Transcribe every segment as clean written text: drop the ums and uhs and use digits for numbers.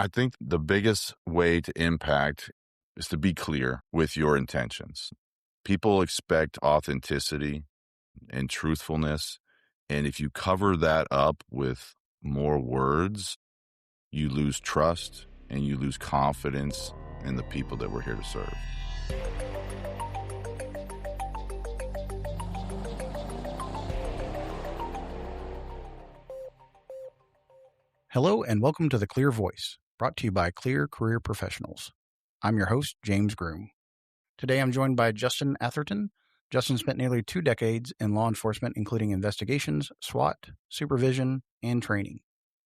I think the biggest way to impact is to be clear with your intentions. People expect authenticity and truthfulness. And if you cover that up with more words, you lose trust and you lose confidence in the people that we're here to serve. Hello and welcome to The Clear Voice, brought to you by Clear Career Professionals. I'm your host, James Groom. Today I'm joined by Justin Atherton. Justin spent nearly 2 decades in law enforcement, including investigations, SWAT, supervision, and training.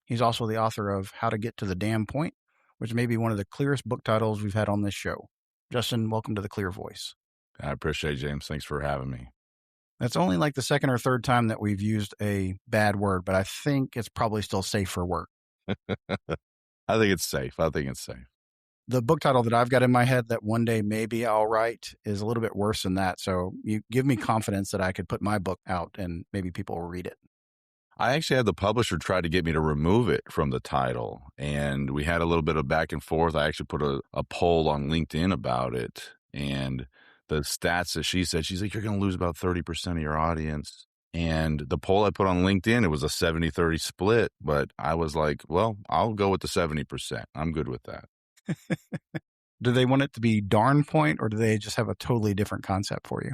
He's also the author of How to Get to the Damn Point, which may be one of the clearest book titles we've had on this show. Justin, welcome to The Clear Voice. I appreciate it, James. Thanks for having me. That's only like the second or third time that we've used a bad word, but I think it's probably still safe for work. I think it's safe. The book title that I've got in my head that one day maybe I'll write is a little bit worse than that. So you give me confidence that I could put my book out and maybe people will read it. I actually had the publisher try to get me to remove it from the title, and we had a little bit of back and forth. I actually put a poll on LinkedIn about it, and the stats that she said, she's like, you're going to lose about 30% of your audience. And the poll I put on LinkedIn, it was a 70-30 split, but I was like, well, I'll go with the 70%. I'm good with that. Do they want it to be darn point, or do they just have a totally different concept for you?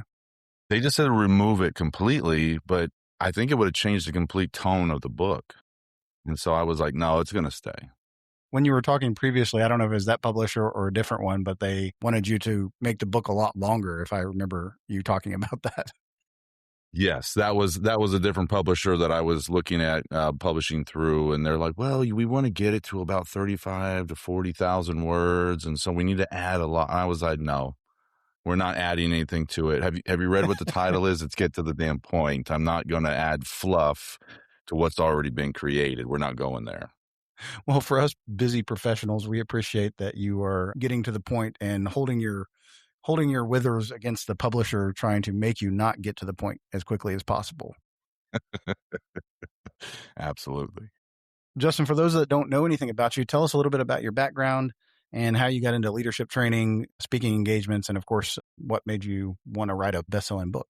They just said remove it completely, but I think it would have changed the complete tone of the book. And so I was like, no, it's going to stay. When you were talking previously, I don't know if it was that publisher or a different one, but they wanted you to make the book a lot longer, if I remember you talking about that. Yes, that was a different publisher that I was looking at publishing through, and they're like, well, we want to get it to about 35 to 40,000 words, and so we need to add a lot. And I was like, no, we're not adding anything to it. Have you read what the title is? It's Get to the Damn Point. I'm not going to add fluff to what's already been created. We're not going there. Well, for us busy professionals, we appreciate that you are getting to the point and holding your withers against the publisher trying to make you not get to the point as quickly as possible. Absolutely. Justin, for those that don't know anything about you, tell us a little bit about your background and how you got into leadership training, speaking engagements, and of course, what made you want to write a best-selling book.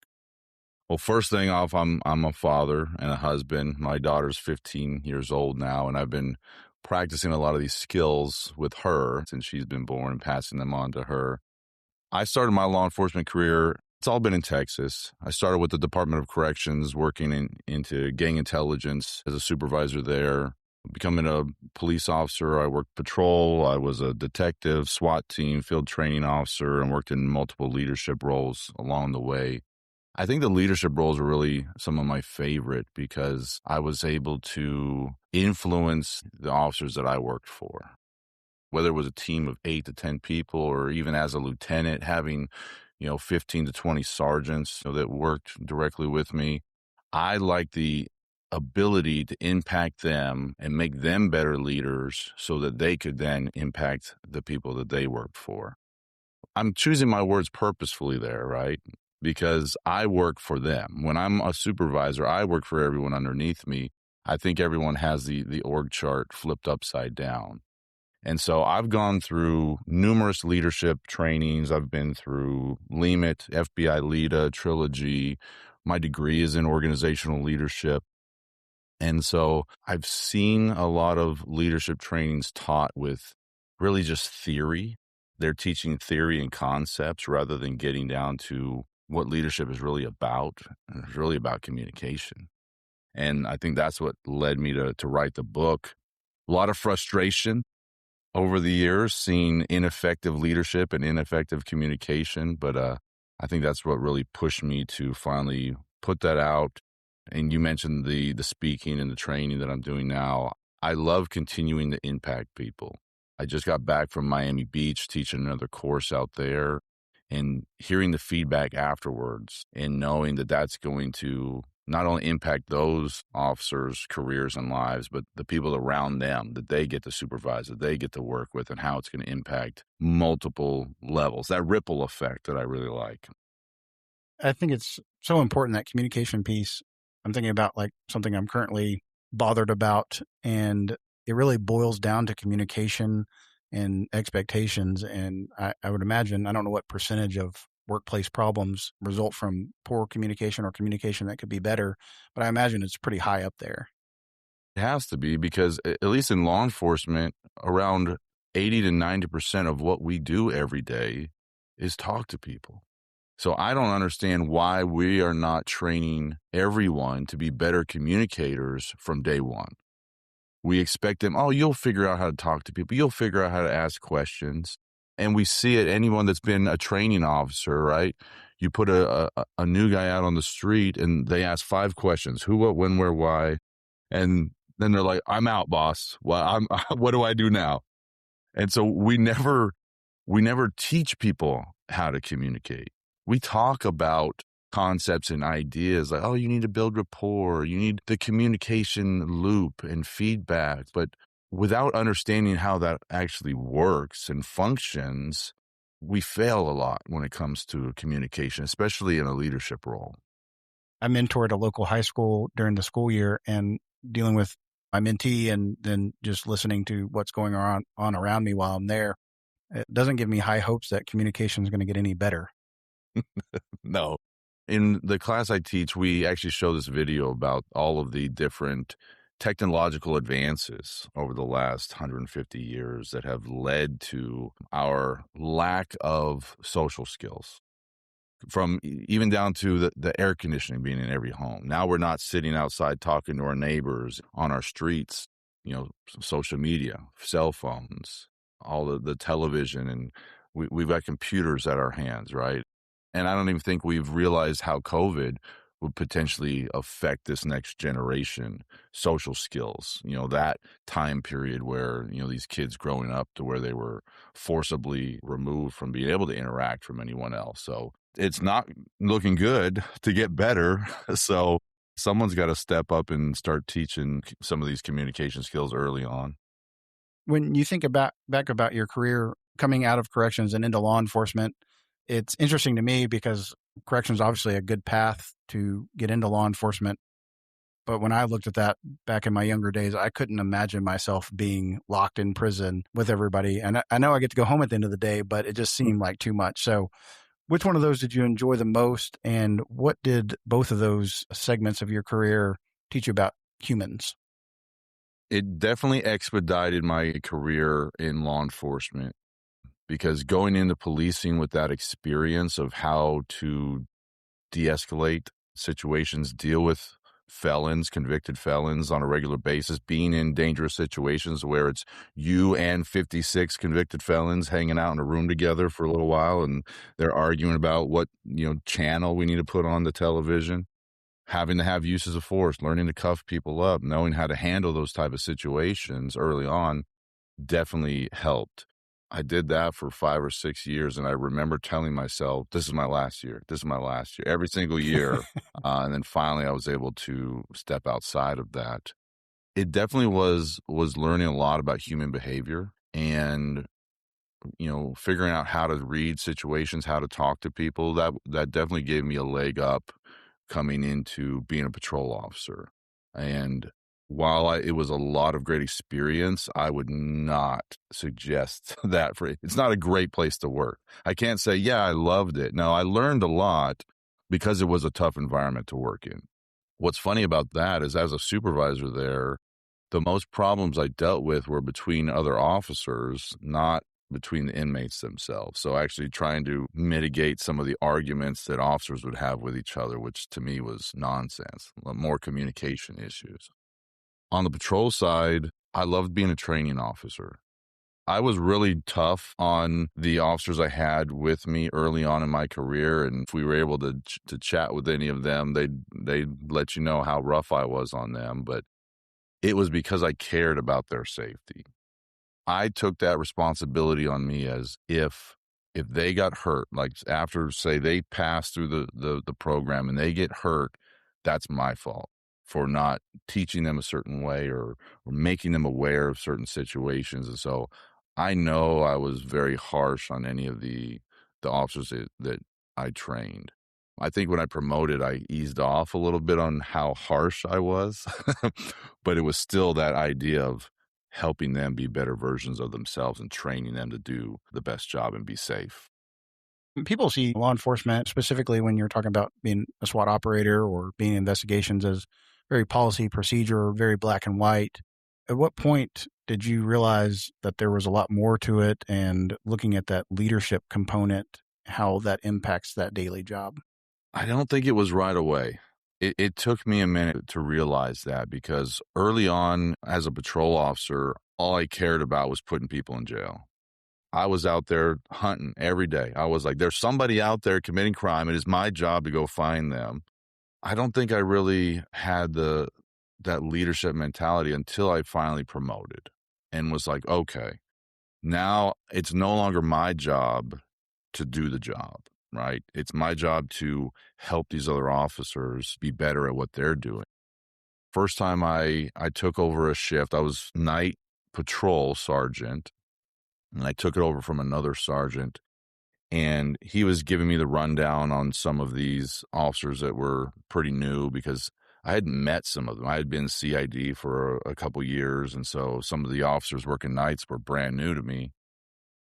Well, first thing off, I'm a father and a husband. My daughter's 15 years old now, and I've been practicing a lot of these skills with her since she's been born and passing them on to her. I started my law enforcement career. It's all been in Texas. I started with the Department of Corrections, working into gang intelligence as a supervisor there. Becoming a police officer, I worked patrol. I was a detective, SWAT team, field training officer, and worked in multiple leadership roles along the way. I think the leadership roles are really some of my favorite because I was able to influence the officers that I worked for. Whether it was a team of 8 to 10 people, or even as a lieutenant, having, 15 to 20 sergeants that worked directly with me. I like the ability to impact them and make them better leaders so that they could then impact the people that they worked for. I'm choosing my words purposefully there, right? Because I work for them. When I'm a supervisor, I work for everyone underneath me. I think everyone has the org chart flipped upside down. And so I've gone through numerous leadership trainings. I've been through LEMIT, FBI LEADA, Trilogy. My degree is in organizational leadership. And so I've seen a lot of leadership trainings taught with really just theory. They're teaching theory and concepts rather than getting down to what leadership is really about. It's really about communication. And I think that's what led me to write the book. A lot of frustration over the years, seeing ineffective leadership and ineffective communication. But I think that's what really pushed me to finally put that out. And you mentioned the speaking and the training that I'm doing now. I love continuing to impact people. I just got back from Miami Beach teaching another course out there, and hearing the feedback afterwards and knowing that that's going to not only impact those officers' careers and lives, but the people around them that they get to supervise, that they get to work with, and how it's going to impact multiple levels. That ripple effect that I really like. I think it's so important, that communication piece. I'm thinking about like something I'm currently bothered about. And it really boils down to communication and expectations. And I would imagine, I don't know what percentage of workplace problems result from poor communication or communication that could be better, but I imagine it's pretty high up there. It has to be because at least in law enforcement, around 80 to 90% of what we do every day is talk to people. So I don't understand why we are not training everyone to be better communicators from day one. We expect them, oh, you'll figure out how to talk to people. You'll figure out how to ask questions. And we see it, anyone that's been a training officer, right? You put a new guy out on the street and they ask 5 questions: who, what, when, where, why. And then they're like, I'm out, boss. Well, what do I do now? And so we never teach people how to communicate. We talk about concepts and ideas like, oh, you need to build rapport, you need the communication loop and feedback. But without understanding how that actually works and functions, we fail a lot when it comes to communication, especially in a leadership role. I mentored a local high school during the school year, and dealing with my mentee and then just listening to what's going on around me while I'm there, it doesn't give me high hopes that communication is going to get any better. No. In the class I teach, we actually show this video about all of the different technological advances over the last 150 years that have led to our lack of social skills. From even down to the air conditioning being in every home. Now we're not sitting outside talking to our neighbors on our streets, social media, cell phones, all the television, and we've got computers at our hands, right? And I don't even think we've realized how COVID would potentially affect this next generation social skills, that time period where, these kids growing up to where they were forcibly removed from being able to interact from anyone else. So it's not looking good to get better. So someone's got to step up and start teaching some of these communication skills early on. When you think back about your career coming out of corrections and into law enforcement, it's interesting to me because corrections is obviously a good path to get into law enforcement. But when I looked at that back in my younger days, I couldn't imagine myself being locked in prison with everybody. And I know I get to go home at the end of the day, but it just seemed like too much. So which one of those did you enjoy the most? And what did both of those segments of your career teach you about humans? It definitely expedited my career in law enforcement because going into policing with that experience of how to de-escalate situations, deal with felons, convicted felons on a regular basis, being in dangerous situations where it's you and 56 convicted felons hanging out in a room together for a little while and they're arguing about what, channel we need to put on the television, having to have uses of force, learning to cuff people up, knowing how to handle those type of situations early on definitely helped. I did that for 5 or 6 years, and I remember telling myself, this is my last year. This is my last year, every single year. And then finally I was able to step outside of that. It definitely was learning a lot about human behavior and, figuring out how to read situations, how to talk to people. That definitely gave me a leg up coming into being a patrol officer. And while it was a lot of great experience, I would not suggest that it's not a great place to work. I can't say, yeah, I loved it. No, I learned a lot because it was a tough environment to work in. What's funny about that is as a supervisor there, the most problems I dealt with were between other officers, not between the inmates themselves. So actually trying to mitigate some of the arguments that officers would have with each other, which to me was nonsense, more communication issues. On the patrol side, I loved being a training officer. I was really tough on the officers I had with me early on in my career, and if we were able to chat with any of them, they'd let you know how rough I was on them, but it was because I cared about their safety. I took that responsibility on me as if they got hurt, like after, say, they pass through the program and they get hurt, that's my fault for not teaching them a certain way or making them aware of certain situations. And so I know I was very harsh on any of the officers that I trained. I think when I promoted, I eased off a little bit on how harsh I was, but it was still that idea of helping them be better versions of themselves and training them to do the best job and be safe. People see law enforcement, specifically when you're talking about being a SWAT operator or being in investigations, as very policy, procedure, very black and white. At what point did you realize that there was a lot more to it, and looking at that leadership component, how that impacts that daily job? I don't think it was right away. It took me a minute to realize that, because early on as a patrol officer, all I cared about was putting people in jail. I was out there hunting every day. I was like, there's somebody out there committing crime. It is my job to go find them. I don't think I really had that leadership mentality until I finally promoted and was like, okay, now it's no longer my job to do the job, right? It's my job to help these other officers be better at what they're doing. First time I took over a shift, I was night patrol sergeant, and I took it over from another sergeant, and he was giving me the rundown on some of these officers that were pretty new, because I hadn't met some of them. I had been CID for a couple years, and so some of the officers working nights were brand new to me.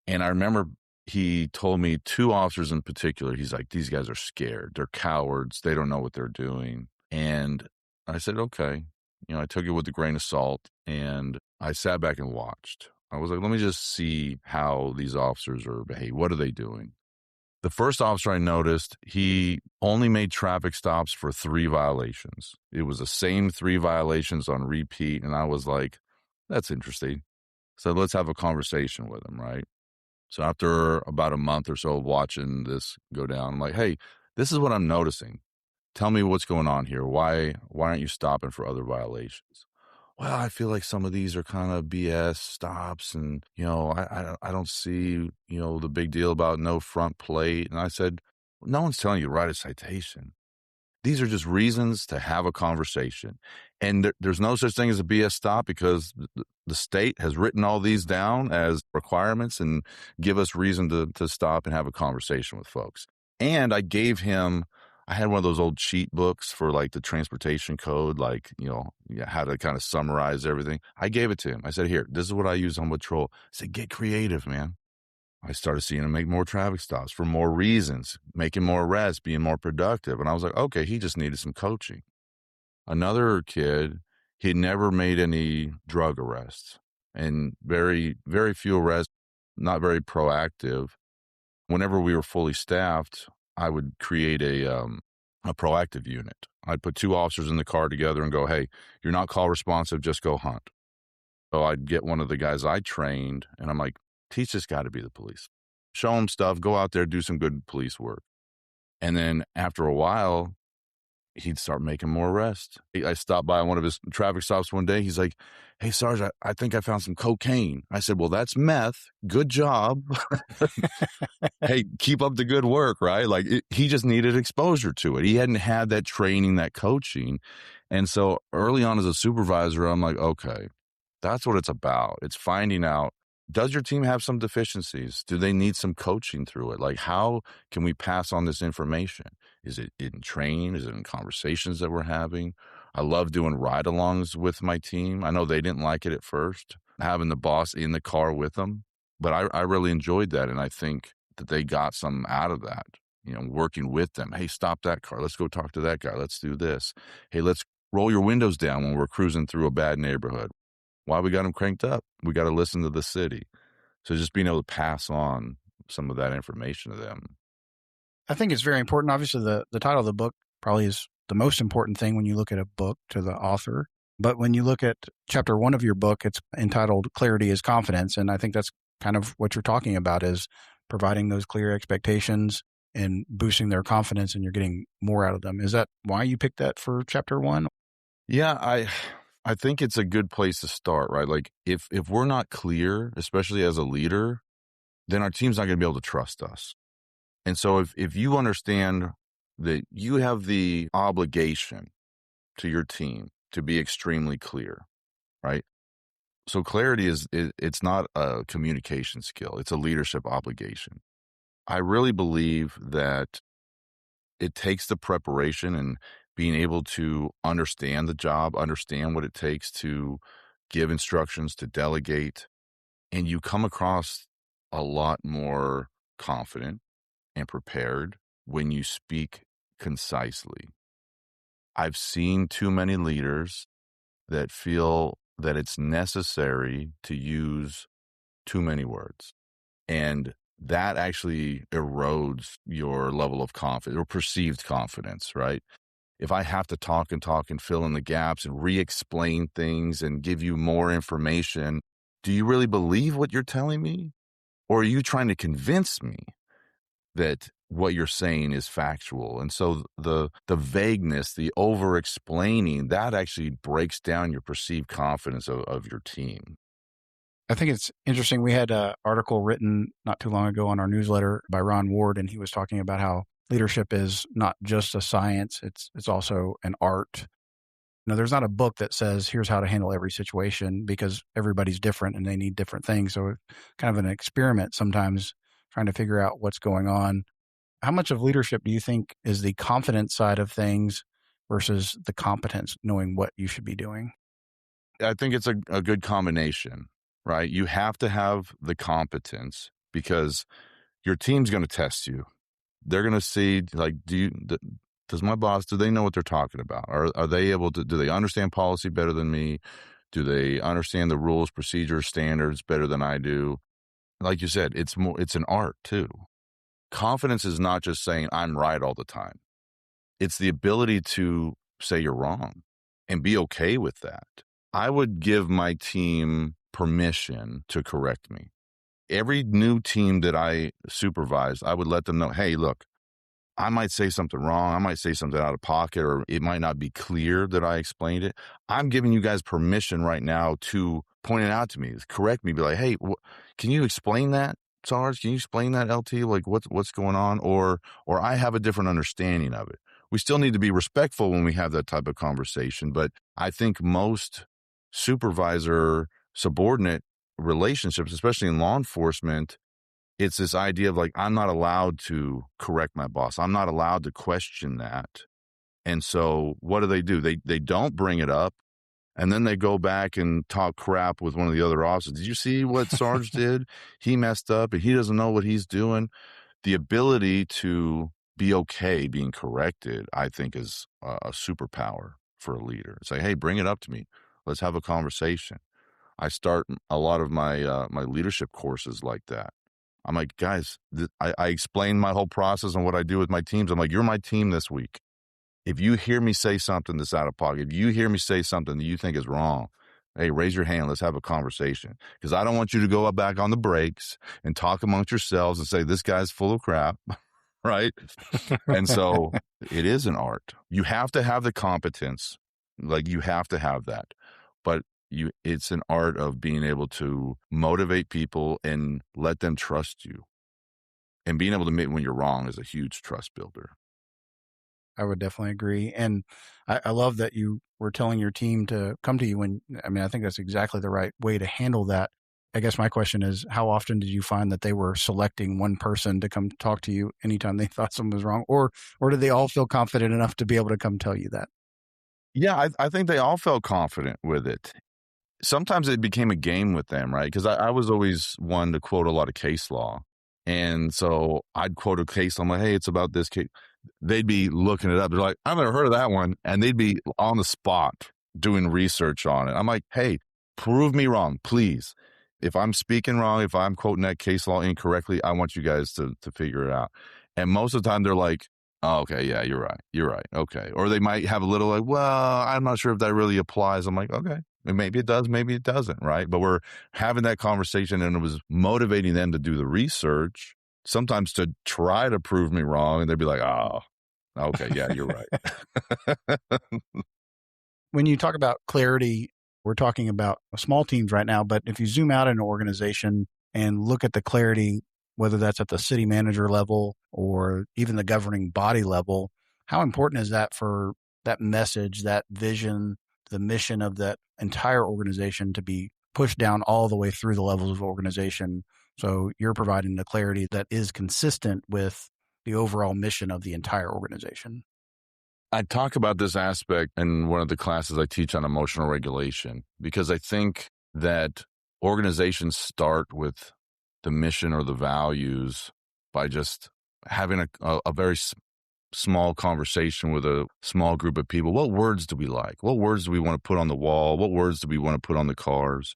And I remember he told me two officers in particular, he's like, these guys are scared. They're cowards. They don't know what they're doing. And I said, okay. I took it with a grain of salt, and I sat back and watched. I was like, let me just see how these officers are behaving. What are they doing? The first officer I noticed, he only made traffic stops for 3 violations. It was the same 3 violations on repeat. And I was like, that's interesting. So let's have a conversation with him, right? So after about a month or so of watching this go down, I'm like, hey, this is what I'm noticing. Tell me what's going on here. Why aren't you stopping for other violations? Well, I feel like some of these are kind of BS stops, and I don't see the big deal about no front plate. And I said, no one's telling you to write a citation. These are just reasons to have a conversation. And there's no such thing as a BS stop, because the state has written all these down as requirements and give us reason to stop and have a conversation with folks. And I had one of those old cheat books for like the transportation code, like, how to kind of summarize everything. I gave it to him. I said, here, this is what I use on patrol. I said, get creative, man. I started seeing him make more traffic stops for more reasons, making more arrests, being more productive. And I was like, okay, he just needed some coaching. Another kid, he never made any drug arrests, and very, very few arrests, not very proactive. Whenever we were fully staffed, I would create a proactive unit. I'd put 2 officers in the car together and go, hey, you're not call responsive, just go hunt. So I'd get one of the guys I trained, and I'm like, teach this guy to be the police. Show him stuff, go out there, do some good police work. And then after a while, he'd start making more arrests. I stopped by one of his traffic stops one day. He's like, hey, Sarge, I think I found some cocaine. I said, well, that's meth. Good job. Hey, keep up the good work, right? Like he just needed exposure to it. He hadn't had that training, that coaching. And so early on as a supervisor, I'm like, okay, that's what it's about. It's finding out, does your team have some deficiencies? Do they need some coaching through it? Like, how can we pass on this information? Is it in training? Is it in conversations that we're having? I love doing ride-alongs with my team. I know they didn't like it at first, having the boss in the car with them, but I really enjoyed that. And I think that they got some out of that, working with them. Hey, stop that car. Let's go talk to that guy. Let's do this. Hey, let's roll your windows down when we're cruising through a bad neighborhood. Why we got them cranked up? We got to listen to the city. So just being able to pass on some of that information to them. I think it's very important. Obviously, the title of the book probably is the most important thing when you look at a book to the author. But when you look at chapter 1 of your book, it's entitled Clarity is Confidence. And I think that's kind of what you're talking about, is providing those clear expectations and boosting their confidence, and you're getting more out of them. Is that why you picked that for chapter 1? Yeah, I think it's a good place to start, right? Like if we're not clear, especially as a leader, then our team's not going to be able to trust us. And so if you understand that you have the obligation to your team to be extremely clear, right? So clarity it's not a communication skill. It's a leadership obligation. I really believe that it takes the preparation and being able to understand the job, understand what it takes to give instructions, to delegate, and you come across a lot more confident and prepared when you speak concisely. I've seen too many leaders that feel that it's necessary to use too many words. And that actually erodes your level of confidence or perceived confidence, right? If I have to talk and fill in the gaps and re-explain things and give you more information, do you really believe what you're telling me? Or are you trying to convince me that what you're saying is factual? And so the vagueness, the over-explaining, that actually breaks down your perceived confidence of your team. I think it's interesting. We had an article written not too long ago on our newsletter by Ron Ward, and he was talking about how leadership is not just a science, it's also an art. There's not a book that says, here's how to handle every situation, because everybody's different and they need different things. So kind of an experiment sometimes trying to figure out what's going on. How much of leadership do you think is the confidence side of things versus the competence, knowing what you should be doing? I think it's a good combination, right? You have to have the competence because your team's going to test you. They're going to see, like, does my boss, do they know what they're talking about? Are they able to, do they understand policy better than me? Do they understand the rules, procedures, standards better than I do? Like you said, it's an art too. Confidence is not just saying I'm right all the time. It's the ability to say you're wrong and be okay with that. I would give my team permission to correct me. Every new team that I supervised, I would let them know, hey, look, I might say something wrong. I might say something out of pocket, or it might not be clear that I explained it. I'm giving you guys permission right now to point it out to me, correct me, be like, hey, can you explain that, Sarge? Can you explain that, LT? Like, what's going on? Or I have a different understanding of it. We still need to be respectful when we have that type of conversation, but I think most supervisor subordinate relationships, especially in law enforcement, it's this idea of like, I'm not allowed to correct my boss. I'm not allowed to question that. And so what do? They don't bring it up. And then they go back and talk crap with one of the other officers. Did you see what Sarge did? He messed up and he doesn't know what he's doing. The ability to be okay being corrected, I think, is a superpower for a leader. It's like, hey, bring it up to me. Let's have a conversation. I start a lot of my my leadership courses like that. I'm like, guys, I explain my whole process and what I do with my teams. I'm like, you're my team this week. If you hear me say something that's out of pocket, if you hear me say something that you think is wrong, hey, raise your hand. Let's have a conversation. Because I don't want you to go back on the breaks and talk amongst yourselves and say, this guy's full of crap, right? And so it is an art. You have to have the competence. Like, you have to have that. But it's an art of being able to motivate people and let them trust you. And being able to admit when you're wrong is a huge trust builder. I would definitely agree. And I love that you were telling your team to come to you I think that's exactly the right way to handle that. I guess my question is, how often did you find that they were selecting one person to come talk to you anytime they thought something was wrong? Or did they all feel confident enough to be able to come tell you that? Yeah, I think they all felt confident with it. Sometimes it became a game with them, right? Because I was always one to quote a lot of case law. And so I'd quote a case. I'm like, hey, it's about this case. They'd be looking it up. They're like, I've never heard of that one. And they'd be on the spot doing research on it. I'm like, hey, prove me wrong, please. If I'm speaking wrong, if I'm quoting that case law incorrectly, I want you guys to figure it out. And most of the time they're like, oh, okay, yeah, you're right. Okay. Or they might have a little like, well, I'm not sure if that really applies. I'm like, okay, maybe it does, maybe it doesn't, right? But we're having that conversation and it was motivating them to do the research, sometimes to try to prove me wrong. And they'd be like, oh, okay, yeah, you're right. When you talk about clarity, we're talking about small teams right now, but if you zoom out in an organization and look at the clarity, whether that's at the city manager level or even the governing body level, how important is that for that message, that vision, the mission of that entire organization to be pushed down all the way through the levels of organization? So you're providing the clarity that is consistent with the overall mission of the entire organization. I talk about this aspect in one of the classes I teach on emotional regulation, because I think that organizations start with the mission or the values by just having a very small conversation with a small group of people. What words do we like? What words do we want to put on the wall? What words do we want to put on the cars?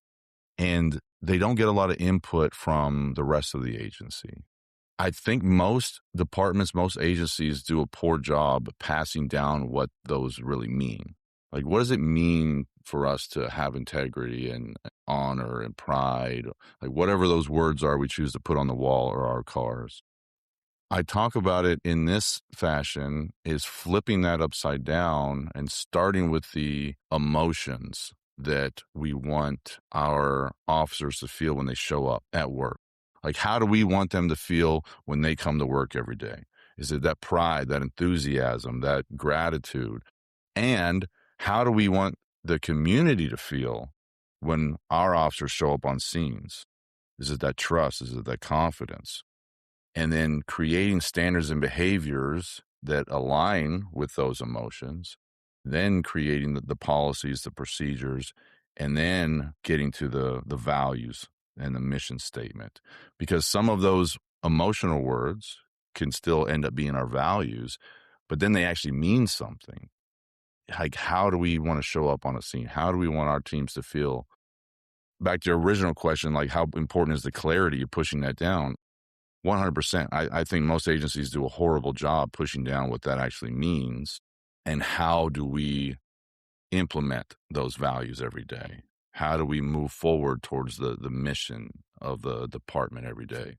And they don't get a lot of input from the rest of the agency. I think most departments, most agencies do a poor job passing down what those really mean. Like, what does it mean for us to have integrity and honor and pride? Like, whatever those words are we choose to put on the wall or our cars. I talk about it in this fashion, is flipping that upside down and starting with the emotions that we want our officers to feel when they show up at work. Like, how do we want them to feel when they come to work every day? Is it that pride, that enthusiasm, that gratitude? And how do we want the community to feel when our officers show up on scenes? Is it that trust? Is it that confidence? And then creating standards and behaviors that align with those emotions, then creating the policies, the procedures, and then getting to the values and the mission statement. Because some of those emotional words can still end up being our values, but then they actually mean something. Like, how do we want to show up on a scene? How do we want our teams to feel? Back to your original question, like, how important is the clarity of pushing that down? 100%. I think most agencies do a horrible job pushing down what that actually means. And how do we implement those values every day? How do we move forward towards the mission of the department every day?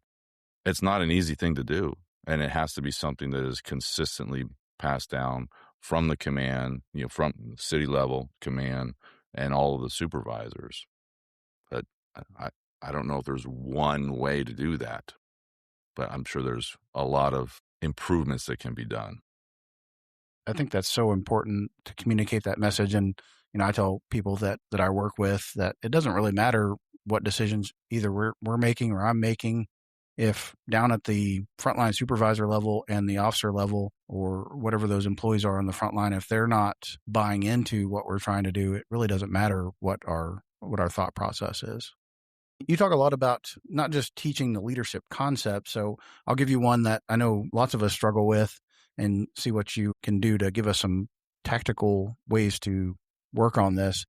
It's not an easy thing to do. And it has to be something that is consistently passed down from the command, from city level command and all of the supervisors. But I don't know if there's one way to do that. But I'm sure there's a lot of improvements that can be done. I think that's so important to communicate that message. And, I tell people that I work with that it doesn't really matter what decisions either we're making or I'm making. If down at the frontline supervisor level and the officer level, or whatever those employees are on the front line, if they're not buying into what we're trying to do, it really doesn't matter what our thought process is. You talk a lot about not just teaching the leadership concept. So I'll give you one that I know lots of us struggle with and see what you can do to give us some tactical ways to work on this.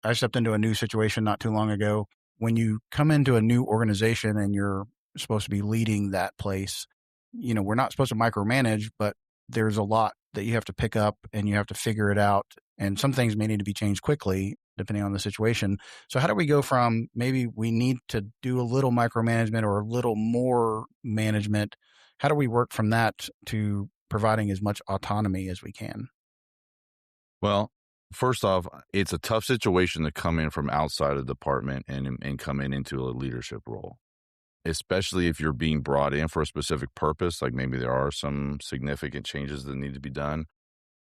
I stepped into a new situation not too long ago. When you come into a new organization and you're supposed to be leading that place, we're not supposed to micromanage, but there's a lot that you have to pick up and you have to figure it out. And some things may need to be changed quickly depending on the situation. So how do we go from maybe we need to do a little micromanagement or a little more management? How do we work from that to providing as much autonomy as we can? Well, first off, it's a tough situation to come in from outside of the department and come into a leadership role, especially if you're being brought in for a specific purpose. Like, maybe there are some significant changes that need to be done.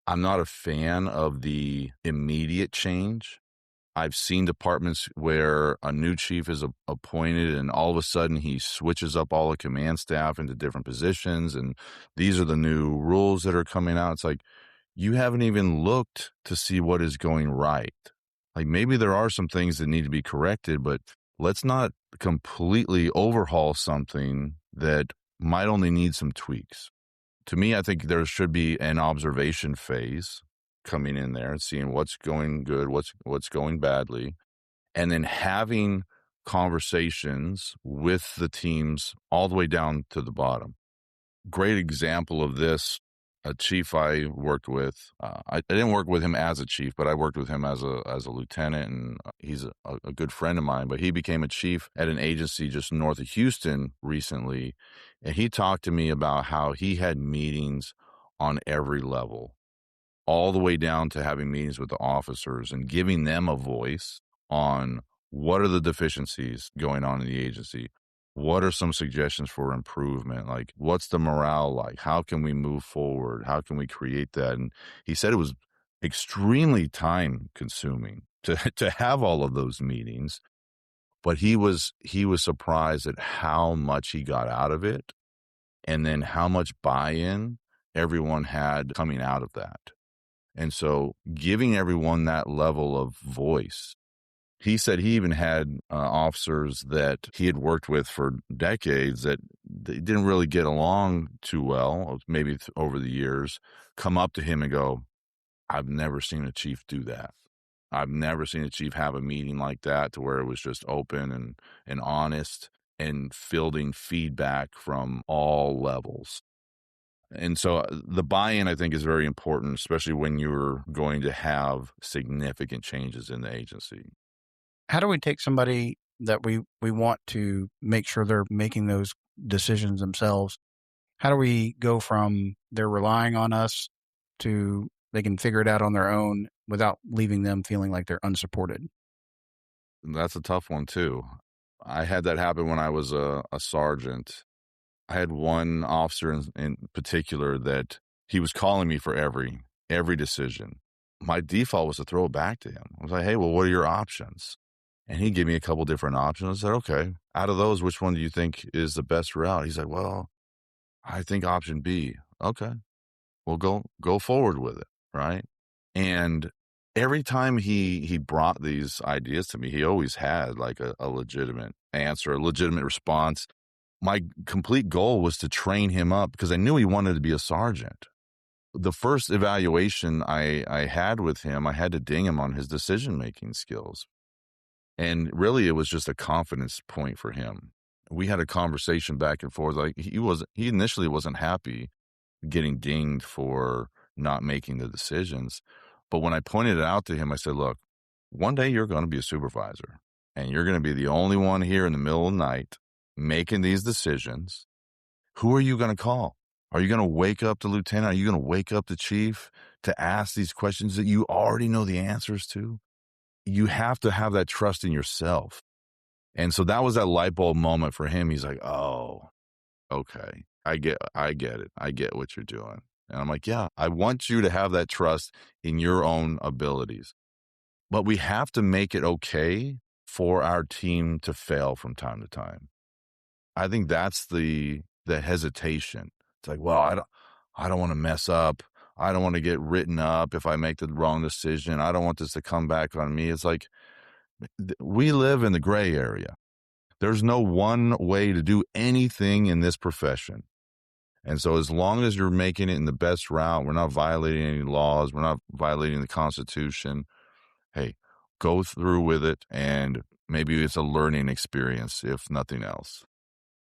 I'm not a fan of the immediate change. I've seen departments where a new chief is appointed and all of a sudden he switches up all the command staff into different positions, and these are the new rules that are coming out. It's like, you haven't even looked to see what is going right. Like, maybe there are some things that need to be corrected, but let's not completely overhaul something that might only need some tweaks. To me, I think there should be an observation phase coming in there and seeing what's going good, what's going badly, and then having conversations with the teams all the way down to the bottom. Great example of this, a chief I worked with. I didn't work with him as a chief, but I worked with him as a lieutenant, and he's a good friend of mine. But he became a chief at an agency just north of Houston recently, and he talked to me about how he had meetings on every level, all the way down to having meetings with the officers and giving them a voice on what are the deficiencies going on in the agency. What are some suggestions for improvement? Like, what's the morale like? How can we move forward? How can we create that? And he said it was extremely time consuming to have all of those meetings, but he was surprised at how much he got out of it, and then how much buy-in everyone had coming out of that. And so giving everyone that level of voice. He said he even had officers that he had worked with for decades that they didn't really get along too well, maybe over the years, come up to him and go, I've never seen a chief do that. I've never seen a chief have a meeting like that to where it was just open and honest and fielding feedback from all levels. And so the buy-in, I think, is very important, especially when you're going to have significant changes in the agency. How do we take somebody that we want to make sure they're making those decisions themselves? How do we go from they're relying on us to they can figure it out on their own without leaving them feeling like they're unsupported? That's a tough one, too. I had that happen when I was a sergeant. I had one officer in particular that he was calling me for every decision. My default was to throw it back to him. I was like, hey, well, what are your options? And he gave me a couple different options. I said, okay, out of those, which one do you think is the best route? He's like, well, I think option B. Okay, well, go forward with it, right? And every time he brought these ideas to me, he always had like a legitimate answer, a legitimate response. My complete goal was to train him up because I knew he wanted to be a sergeant. The first evaluation I had with him, I had to ding him on his decision-making skills. And really, it was just a confidence point for him. We had a conversation back and forth. Like he initially wasn't happy getting dinged for not making the decisions. But when I pointed it out to him, I said, look, one day you're going to be a supervisor and you're going to be the only one here in the middle of the night making these decisions. Who are you going to call? Are you going to wake up the lieutenant? Are you going to wake up the chief to ask these questions that you already know the answers to? You have to have that trust in yourself. And so that was that light bulb moment for him. He's like, oh, okay. I get it. I get what you're doing. And I'm like, yeah, I want you to have that trust in your own abilities. But we have to make it okay for our team to fail from time to time. I think that's the hesitation. It's like, well, I don't want to mess up. I don't want to get written up if I make the wrong decision. I don't want this to come back on me. It's like we live in the gray area. There's no one way to do anything in this profession. And so as long as you're making it in the best route, we're not violating any laws, we're not violating the Constitution, hey, go through with it, and maybe it's a learning experience, if nothing else.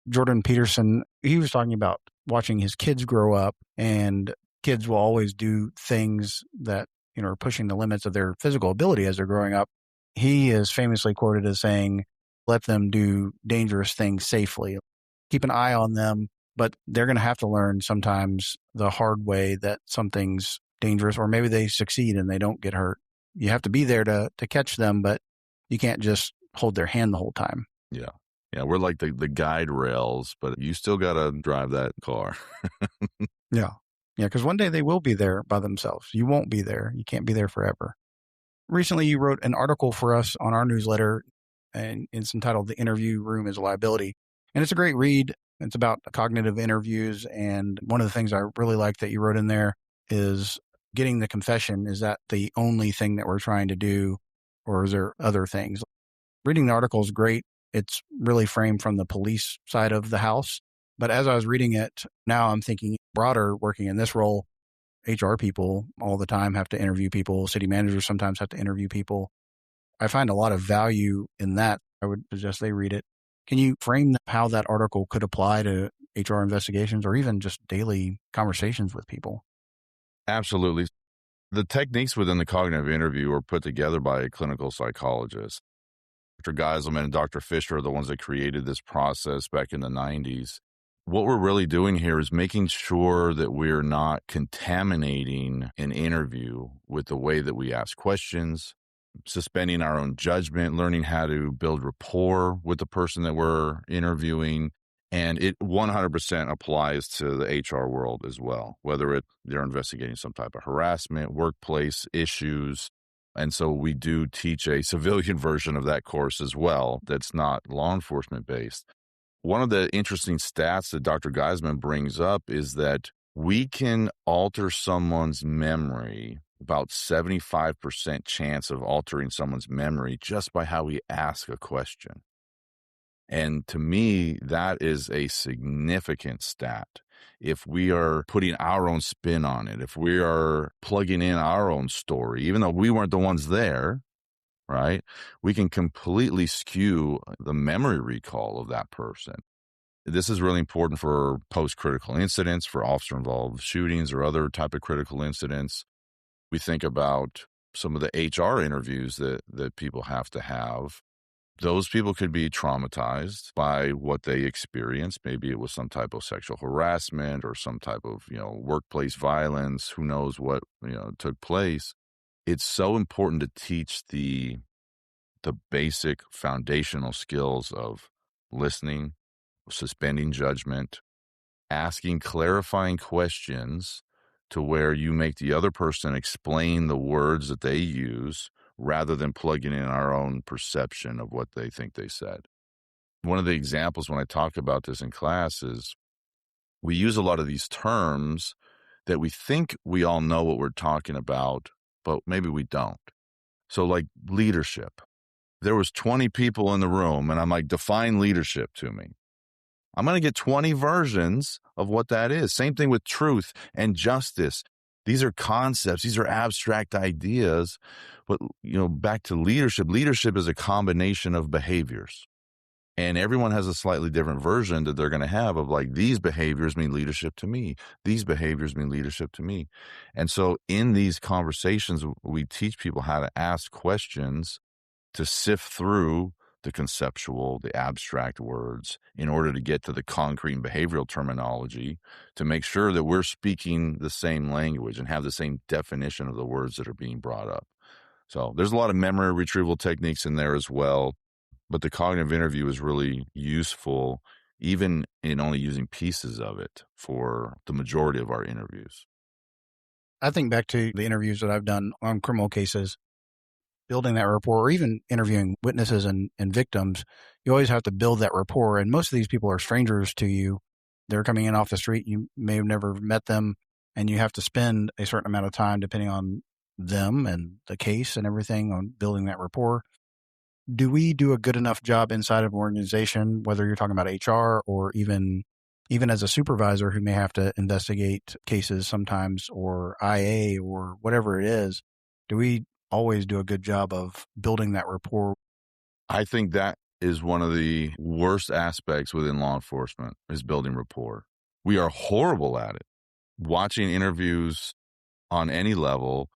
Jordan Peterson, he was talking about watching his kids grow up, and kids will always do things that, are pushing the limits of their physical ability as they're growing up. He is famously quoted as saying, let them do dangerous things safely. Keep an eye on them, but they're going to have to learn sometimes the hard way that something's dangerous, or maybe they succeed and they don't get hurt. You have to be there to catch them, but you can't just hold their hand the whole time. Yeah. Yeah, we're like the guide rails, but you still got to drive that car. Yeah. Yeah, because one day they will be there by themselves. You won't be there. You can't be there forever. Recently, you wrote an article for us on our newsletter, and it's entitled The Interview Room is a Liability. And it's a great read. It's about cognitive interviews. And one of the things I really like that you wrote in there is getting the confession. Is that the only thing that we're trying to do, or is there other things? Reading the article is great. It's really framed from the police side of the house. But as I was reading it, now I'm thinking broader, working in this role, HR people all the time have to interview people. City managers sometimes have to interview people. I find a lot of value in that. I would suggest they read it. Can you frame how that article could apply to HR investigations or even just daily conversations with people? Absolutely. The techniques within the cognitive interview were put together by a clinical psychologist. Dr. Geiselman and Dr. Fisher are the ones that created this process back in the 90s. What we're really doing here is making sure that we're not contaminating an interview with the way that we ask questions, suspending our own judgment, learning how to build rapport with the person that we're interviewing. And it 100% applies to the HR world as well, whether they're investigating some type of harassment, workplace issues. And so we do teach a civilian version of that course as well that's not law enforcement based. One of the interesting stats that Dr. Geisman brings up is that we can alter someone's memory about 75% chance of altering someone's memory just by how we ask a question. And to me, that is a significant stat. If we are putting our own spin on it, if we are plugging in our own story, even though we weren't the ones there, right? We can completely skew the memory recall of that person. This is really important for post-critical incidents, for officer-involved shootings or other type of critical incidents. We think about some of the HR interviews that people have to have. Those people could be traumatized by what they experienced. Maybe it was some type of sexual harassment or some type of, workplace violence. Who knows what, took place. It's so important to teach the basic foundational skills of listening, suspending judgment, asking clarifying questions to where you make the other person explain the words that they use rather than plugging in our own perception of what they think they said. One of the examples when I talk about this in class is we use a lot of these terms that we think we all know what we're talking about, but maybe we don't. So like leadership. There was 20 people in the room and I'm like, define leadership to me. I'm going to get 20 versions of what that is. Same thing with truth and justice. These are concepts. These are abstract ideas. But, back to leadership. Leadership is a combination of behaviors. And everyone has a slightly different version that they're going to have of like, these behaviors mean leadership to me. These behaviors mean leadership to me. And so in these conversations, we teach people how to ask questions to sift through the conceptual, the abstract words in order to get to the concrete and behavioral terminology to make sure that we're speaking the same language and have the same definition of the words that are being brought up. So there's a lot of memory retrieval techniques in there as well, but the cognitive interview is really useful even in only using pieces of it for the majority of our interviews. I think back to the interviews that I've done on criminal cases, building that rapport, or even interviewing witnesses and victims, you always have to build that rapport. And most of these people are strangers to you. They're coming in off the street. You may have never met them, and you have to spend a certain amount of time, depending on them and the case and everything, on building that rapport. Do we do a good enough job inside of an organization, whether you're talking about HR or even as a supervisor who may have to investigate cases sometimes, or IA or whatever it is? Do we always do a good job of building that rapport? I think that is one of the worst aspects within law enforcement is building rapport. We are horrible at it. Watching interviews on any level,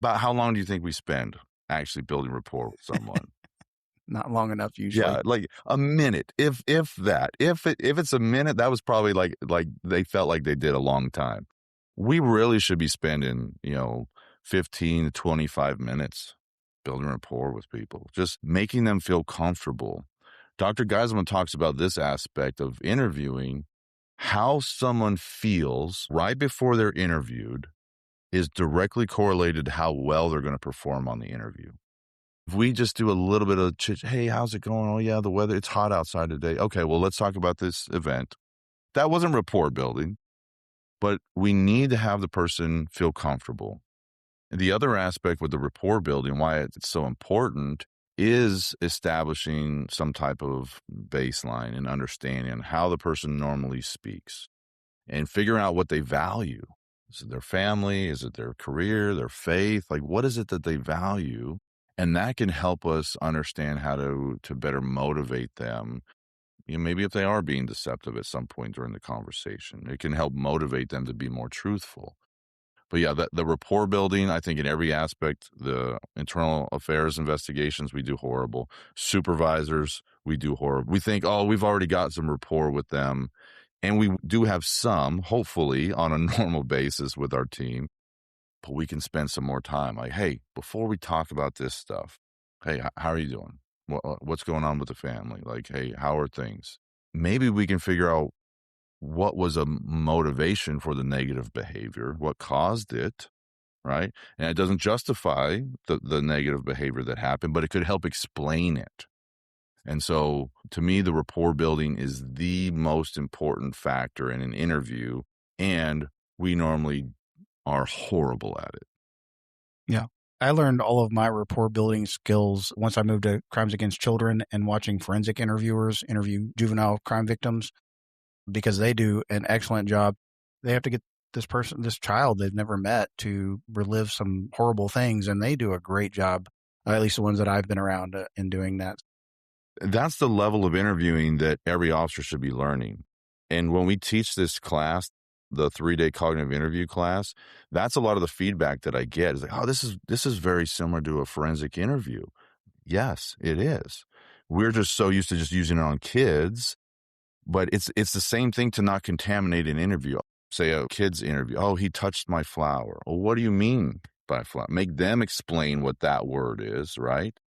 about how long do you think we spend actually building rapport with someone? Not long enough usually. Yeah, like a minute, if that. If it's a minute, that was probably like they felt like they did a long time. We really should be spending, 15 to 25 minutes building rapport with people, just making them feel comfortable. Dr. Geiselman talks about this aspect of interviewing. How someone feels right before they're interviewed is directly correlated to how well they're going to perform on the interview. If we just do a little bit of chit, hey, how's it going? Oh, yeah, the weather, it's hot outside today. Okay, well, let's talk about this event. That wasn't rapport building, but we need to have the person feel comfortable. And the other aspect with the rapport building, why it's so important, is establishing some type of baseline and understanding how the person normally speaks and figuring out what they value. Is it their family? Is it their career, their faith? Like, what is it that they value? And that can help us understand how to better motivate them. Maybe if they are being deceptive at some point during the conversation, it can help motivate them to be more truthful. But yeah, the rapport building, I think in every aspect, the internal affairs investigations, we do horrible. Supervisors, we do horrible. We think, oh, we've already got some rapport with them. And we do have some, hopefully, on a normal basis with our team. But we can spend some more time. Like, hey, before we talk about this stuff, hey, how are you doing? What's going on with the family? Like, hey, how are things? Maybe we can figure out what was a motivation for the negative behavior, what caused it, right? And it doesn't justify the negative behavior that happened, but it could help explain it. And so to me, the rapport building is the most important factor in an interview, and we normally are horrible at it. Yeah. I learned all of my rapport building skills once I moved to crimes against children and watching forensic interviewers interview juvenile crime victims because they do an excellent job. They have to get this child they've never met to relive some horrible things, and they do a great job, at least the ones that I've been around in doing that. That's the level of interviewing that every officer should be learning. And when we teach this class, the 3-day cognitive interview class, that's a lot of the feedback that I get is like, oh, this is very similar to a forensic interview. Yes, it is. We're just so used to just using it on kids, but it's the same thing to not contaminate an interview. Say a kid's interview. Oh, he touched my flower. Well, what do you mean by flower? Make them explain what that word is, right?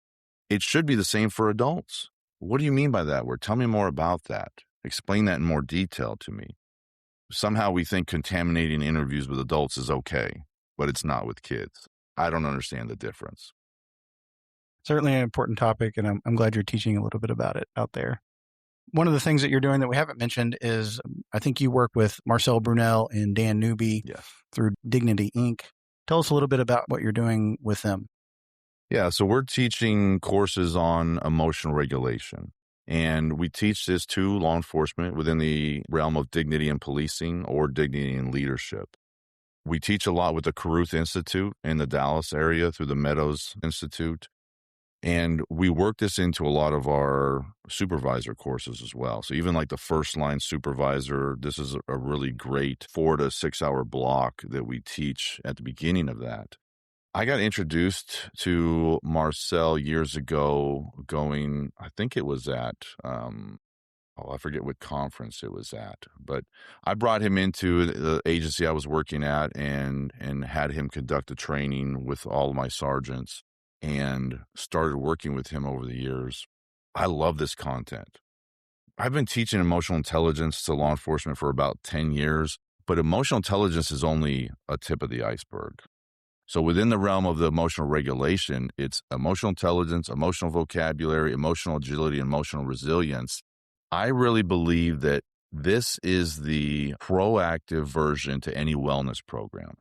It should be the same for adults. What do you mean by that word? Tell me more about that. Explain that in more detail to me. Somehow we think contaminating interviews with adults is okay, but it's not with kids. I don't understand the difference. Certainly an important topic, and I'm glad you're teaching a little bit about it out there. One of the things that you're doing that we haven't mentioned is I think you work with Marcel Brunel and Dan Newby through Dignity Inc. Tell us a little bit about what you're doing with them. Yeah, so we're teaching courses on emotional regulation. And we teach this to law enforcement within the realm of dignity in policing or dignity in leadership. We teach a lot with the Caruth Institute in the Dallas area through the Meadows Institute. And we work this into a lot of our supervisor courses as well. So even like the first line supervisor, this is a really great 4 to 6 hour block that we teach at the beginning of that. I got introduced to Marcel years ago going, I think it was at, I forget what conference it was at, but I brought him into the agency I was working at and had him conduct a training with all of my sergeants and started working with him over the years. I love this content. I've been teaching emotional intelligence to law enforcement for about 10 years, but emotional intelligence is only a tip of the iceberg. So within the realm of the emotional regulation, it's emotional intelligence, emotional vocabulary, emotional agility, emotional resilience. I really believe that this is the proactive version to any wellness program.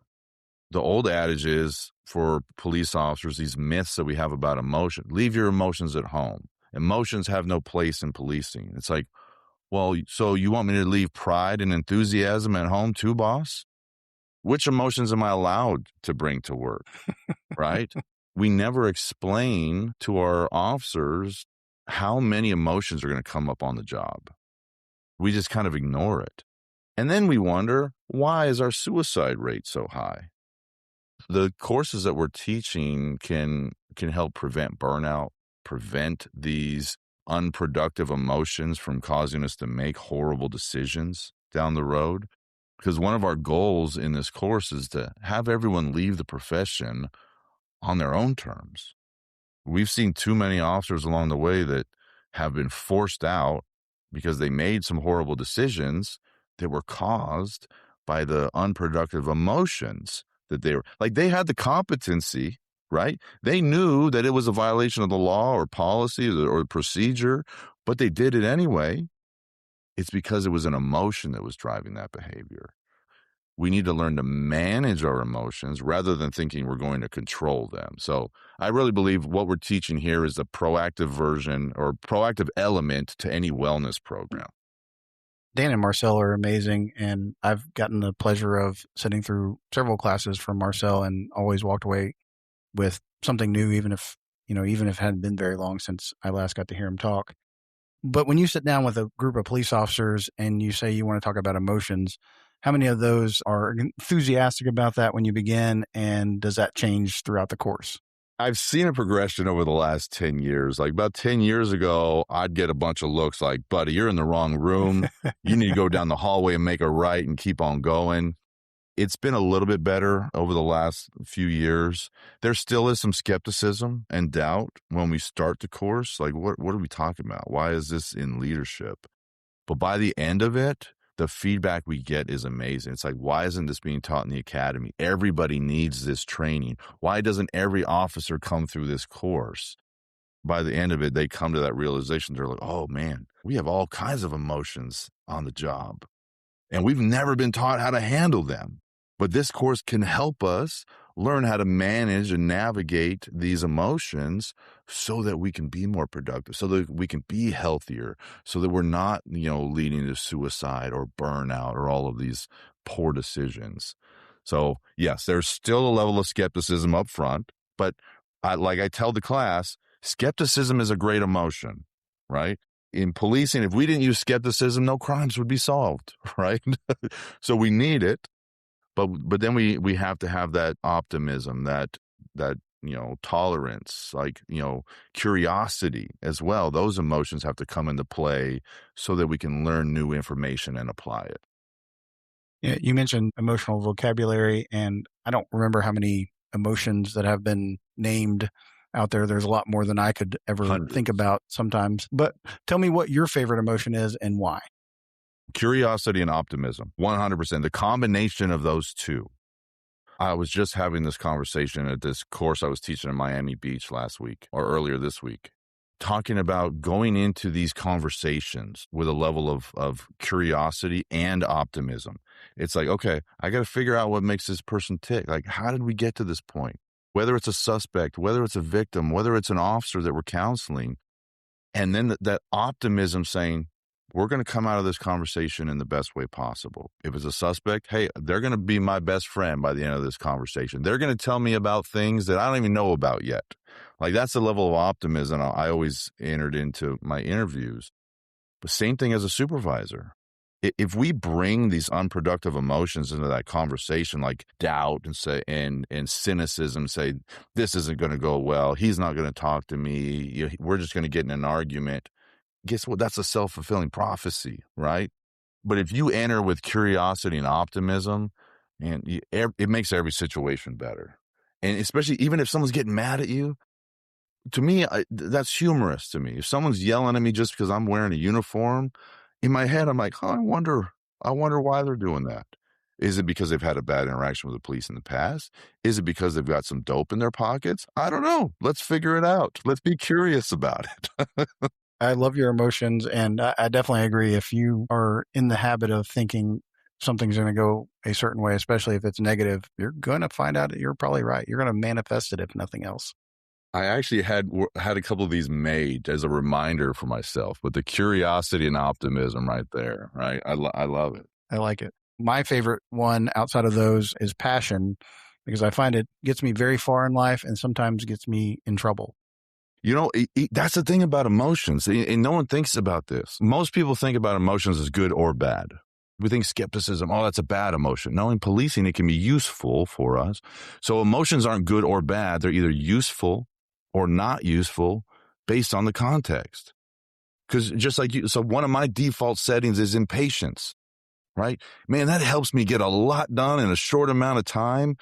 The old adage is for police officers, these myths that we have about emotion, leave your emotions at home. Emotions have no place in policing. It's like, well, so you want me to leave pride and enthusiasm at home too, boss? Which emotions am I allowed to bring to work, right? We never explain to our officers how many emotions are going to come up on the job. We just kind of ignore it. And then we wonder, why is our suicide rate so high? The courses that we're teaching can help prevent burnout, prevent these unproductive emotions from causing us to make horrible decisions down the road. Because one of our goals in this course is to have everyone leave the profession on their own terms. We've seen too many officers along the way that have been forced out because they made some horrible decisions that were caused by the unproductive emotions that they had the competency, right? They knew that it was a violation of the law or policy or procedure, but they did it anyway. It's because it was an emotion that was driving that behavior. We need to learn to manage our emotions rather than thinking we're going to control them. So I really believe what we're teaching here is the proactive version or proactive element to any wellness program. Dan and Marcel are amazing, and I've gotten the pleasure of sitting through several classes from Marcel and always walked away with something new, even if it hadn't been very long since I last got to hear him talk. But when you sit down with a group of police officers and you say you want to talk about emotions, how many of those are enthusiastic about that when you begin, and does that change throughout the course? I've seen a progression over the last 10 years. Like about 10 years ago, I'd get a bunch of looks like, buddy, you're in the wrong room. You need to go down the hallway and make a right and keep on going. It's been a little bit better over the last few years. There still is some skepticism and doubt when we start the course. Like, what are we talking about? Why is this in leadership? But by the end of it, the feedback we get is amazing. It's like, why isn't this being taught in the academy? Everybody needs this training. Why doesn't every officer come through this course? By the end of it, they come to that realization. They're like, oh man, we have all kinds of emotions on the job, and we've never been taught how to handle them. But this course can help us learn how to manage and navigate these emotions so that we can be more productive, so that we can be healthier, so that we're not, leading to suicide or burnout or all of these poor decisions. So yes, there's still a level of skepticism up front, but like I tell the class, skepticism is a great emotion, right? In policing, if we didn't use skepticism, no crimes would be solved, right? So we need it, but then we have to have that optimism, that tolerance, like curiosity as well. Those emotions have to come into play so that we can learn new information and apply it. Yeah, you mentioned emotional vocabulary, and I don't remember how many emotions that have been named out there. There's a lot more than I could ever Hundreds. think about sometimes. But tell me what your favorite emotion is and why. Curiosity and optimism, 100%. The combination of those two. I was just having this conversation at this course I was teaching in Miami Beach last week or earlier this week, talking about going into these conversations with a level of curiosity and optimism. It's like, okay, I got to figure out what makes this person tick. Like, how did we get to this point? Whether it's a suspect, whether it's a victim, whether it's an officer that we're counseling. And then that optimism saying, we're going to come out of this conversation in the best way possible. If it's a suspect, hey, they're going to be my best friend by the end of this conversation. They're going to tell me about things that I don't even know about yet. Like, that's the level of optimism I always entered into my interviews. But same thing as a supervisor. If we bring these unproductive emotions into that conversation, like doubt and cynicism, say, this isn't going to go well, he's not going to talk to me, we're just going to get in an argument. Guess what? That's a self-fulfilling prophecy, right? But if you enter with curiosity and optimism, and it makes every situation better. And especially even if someone's getting mad at you, to me, that's humorous to me. If someone's yelling at me just because I'm wearing a uniform, in my head, I'm like, oh, I wonder why they're doing that. Is it because they've had a bad interaction with the police in the past? Is it because they've got some dope in their pockets? I don't know. Let's figure it out. Let's be curious about it. I love your emotions, and I definitely agree. If you are in the habit of thinking something's going to go a certain way, especially if it's negative, you're going to find out that you're probably right. You're going to manifest it, if nothing else. I actually had a couple of these made as a reminder for myself, but the curiosity and optimism right there, right? I love it. I like it. My favorite one outside of those is passion, because I find it gets me very far in life and sometimes gets me in trouble. That's the thing about emotions, and no one thinks about this. Most people think about emotions as good or bad. We think skepticism, oh, that's a bad emotion. No, in policing, it can be useful for us. So emotions aren't good or bad. They're either useful or not useful based on the context. Because just like so one of my default settings is impatience, right? Man, that helps me get a lot done in a short amount of time.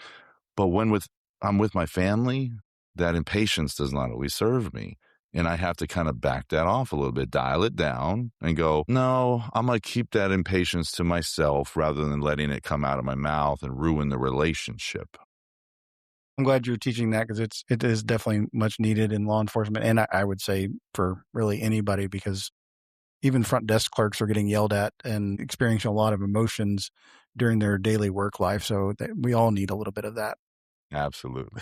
But when I'm with my family, that impatience does not always serve me. And I have to kind of back that off a little bit, dial it down and go, no, I'm going to keep that impatience to myself rather than letting it come out of my mouth and ruin the relationship. I'm glad you're teaching that, because it is definitely much needed in law enforcement. And I would say for really anybody, because even front desk clerks are getting yelled at and experiencing a lot of emotions during their daily work life. So we all need a little bit of that. Absolutely.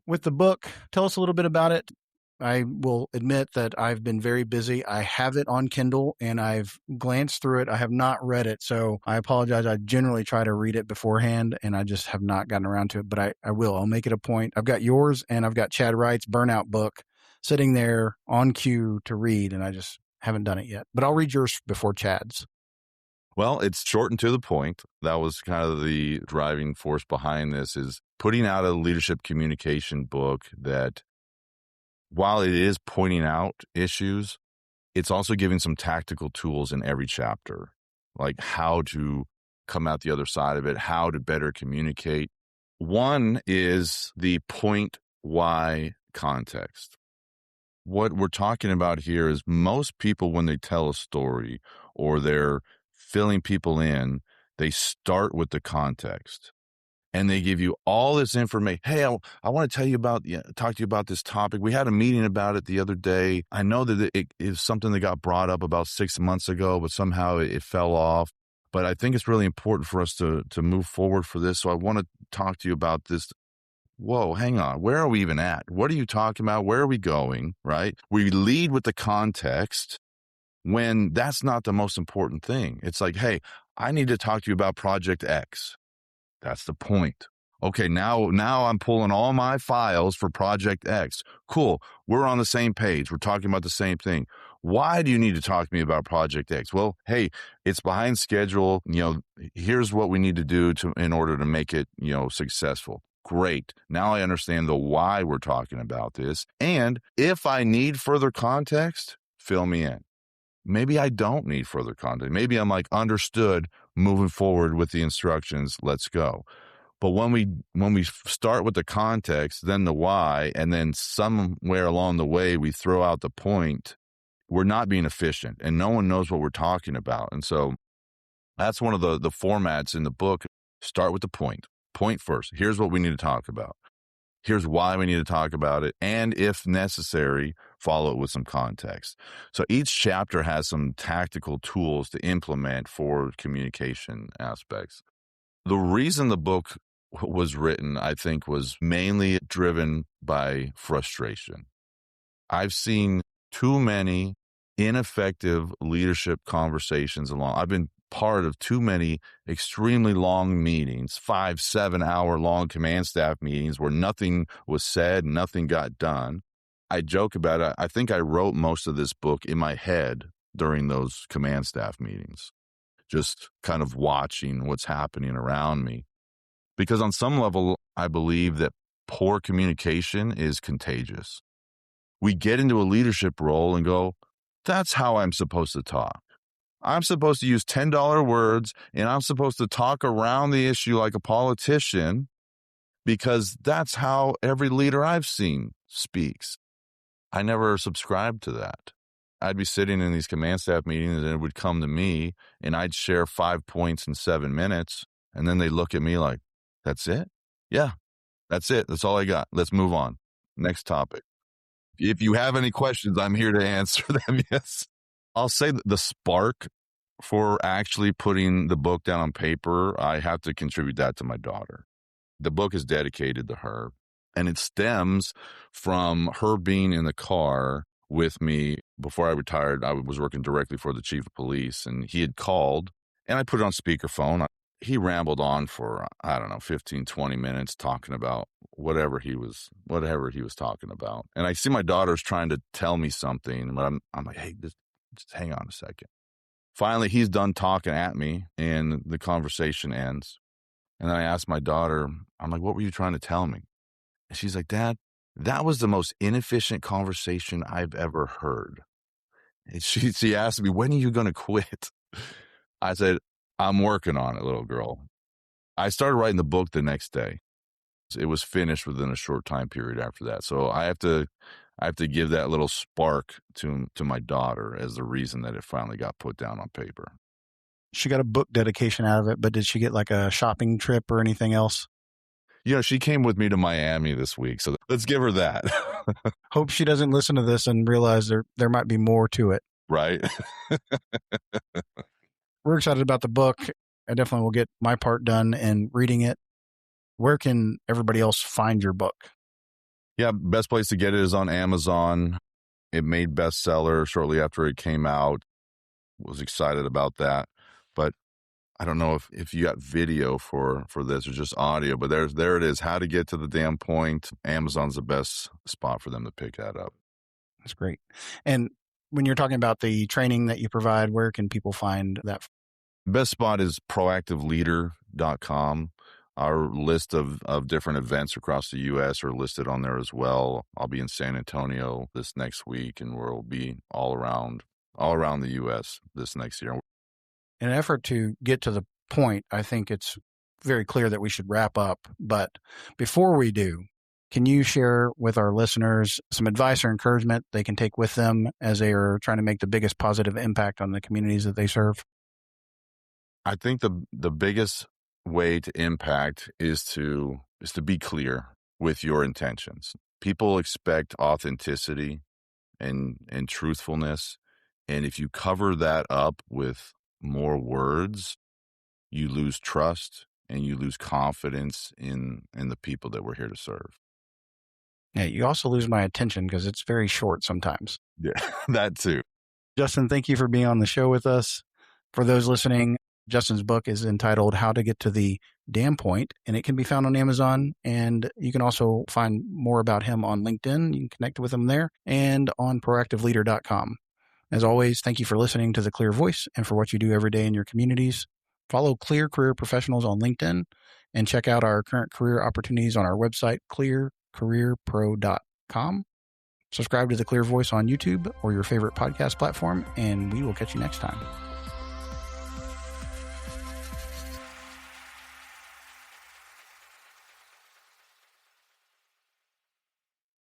With the book, tell us a little bit about it. I will admit that I've been very busy. I have it on Kindle and I've glanced through it. I have not read it, so I apologize. I generally try to read it beforehand and I just have not gotten around to it, but I will. I'll make it a point. I've got yours and I've got Chad Wright's Burnout book sitting there on queue to read, and I just haven't done it yet. But I'll read yours before Chad's. Well, it's short and to the point. That was kind of the driving force behind this, is putting out a leadership communication book that, while it is pointing out issues, it's also giving some tactical tools in every chapter, like how to come out the other side of it, how to better communicate. One is the point why context. What we're talking about here is most people, when they tell a story or they're filling people in, they start with the context. And they give you all this information. Hey, I want to talk to you about this topic. We had a meeting about it the other day. I know that it is something that got brought up about 6 months ago, but somehow it fell off. But I think it's really important for us to move forward for this. So I want to talk to you about this. Whoa, hang on. Where are we even at? What are you talking about? Where are we going? Right? We lead with the context when that's not the most important thing. It's like, hey, I need to talk to you about Project X. That's the point. Okay, now I'm pulling all my files for Project X. Cool. We're on the same page. We're talking about the same thing. Why do you need to talk to me about Project X? Well, hey, it's behind schedule. Here's what we need to do in order to make it, successful. Great. Now I understand the why we're talking about this. And if I need further context, fill me in. Maybe I don't need further context. Maybe I'm like, understood, moving forward with the instructions. Let's go. But when we start with the context, then the why, and then somewhere along the way we throw out the point, we're not being efficient, and no one knows what we're talking about. And so that's one of the formats in the book. Start with the point. Point first. Here's what we need to talk about. Here's why we need to talk about it. And if necessary, follow it with some context. So each chapter has some tactical tools to implement for communication aspects. The reason the book was written, I think, was mainly driven by frustration. I've seen too many ineffective leadership conversations along. I've been part of too many extremely long meetings, 5-7 hour long command staff meetings where nothing was said, nothing got done. I joke about it. I think I wrote most of this book in my head during those command staff meetings, just kind of watching what's happening around me. Because on some level, I believe that poor communication is contagious. We get into a leadership role and go, that's how I'm supposed to talk. I'm supposed to use $10 words, and I'm supposed to talk around the issue like a politician because that's how every leader I've seen speaks. I never subscribed to that. I'd be sitting in these command staff meetings and it would come to me and I'd share 5 points in 7 minutes. And then they look at me like, that's it? Yeah, that's it. That's all I got. Let's move on. Next topic. If you have any questions, I'm here to answer them. Yes. I'll say that the spark for actually putting the book down on paper, I have to contribute that to my daughter. The book is dedicated to her, and it stems from her being in the car with me. Before I retired, I was working directly for the chief of police, and he had called, and I put it on speakerphone. He rambled on for, 15, 20 minutes talking about whatever he was talking about. And I see my daughter's trying to tell me something, but I'm like, hey, just hang on a second. Finally, he's done talking at me, and the conversation ends. And then I asked my daughter, I'm like, what were you trying to tell me? And she's like, Dad, that was the most inefficient conversation I've ever heard. And she asked me, when are you going to quit? I said, I'm working on it, little girl. I started writing the book the next day. It was finished within a short time period after that. So I have to give that little spark to my daughter as the reason that it finally got put down on paper. She got a book dedication out of it, but did she get like a shopping trip or anything else? She came with me to Miami this week, so let's give her that. Hope she doesn't listen to this and realize there might be more to it. Right. We're excited about the book. I definitely will get my part done in reading it. Where can everybody else find your book? Yeah, best place to get it is on Amazon. It made bestseller shortly after it came out. Was excited about that. But I don't know if you got video for this or just audio, but there it is. How to Get to the Damn Point. Amazon's the best spot for them to pick that up. That's great. And when you're talking about the training that you provide, where can people find that? Best spot is proactiveleader.com. Our list of different events across the U.S. are listed on there as well. I'll be in San Antonio this next week, and we'll be all around the U.S. this next year. In an effort to get to the point, I think it's very clear that we should wrap up. But before we do, can you share with our listeners some advice or encouragement they can take with them as they are trying to make the biggest positive impact on the communities that they serve? I think the biggest way to impact is to be clear with your intentions. People expect authenticity and truthfulness. And if you cover that up with more words, you lose trust and you lose confidence in the people that we're here to serve. Yeah, you also lose my attention because it's very short sometimes. Yeah, that too. Justin, thank you for being on the show with us. For those listening, Justin's book is entitled How to Get to the Damn Point, and it can be found on Amazon. And you can also find more about him on LinkedIn. You can connect with him there and on proactiveleader.com. As always, thank you for listening to The Clear Voice and for what you do every day in your communities. Follow Clear Career Professionals on LinkedIn and check out our current career opportunities on our website, clearcareerpro.com. Subscribe to The Clear Voice on YouTube or your favorite podcast platform, and we will catch you next time.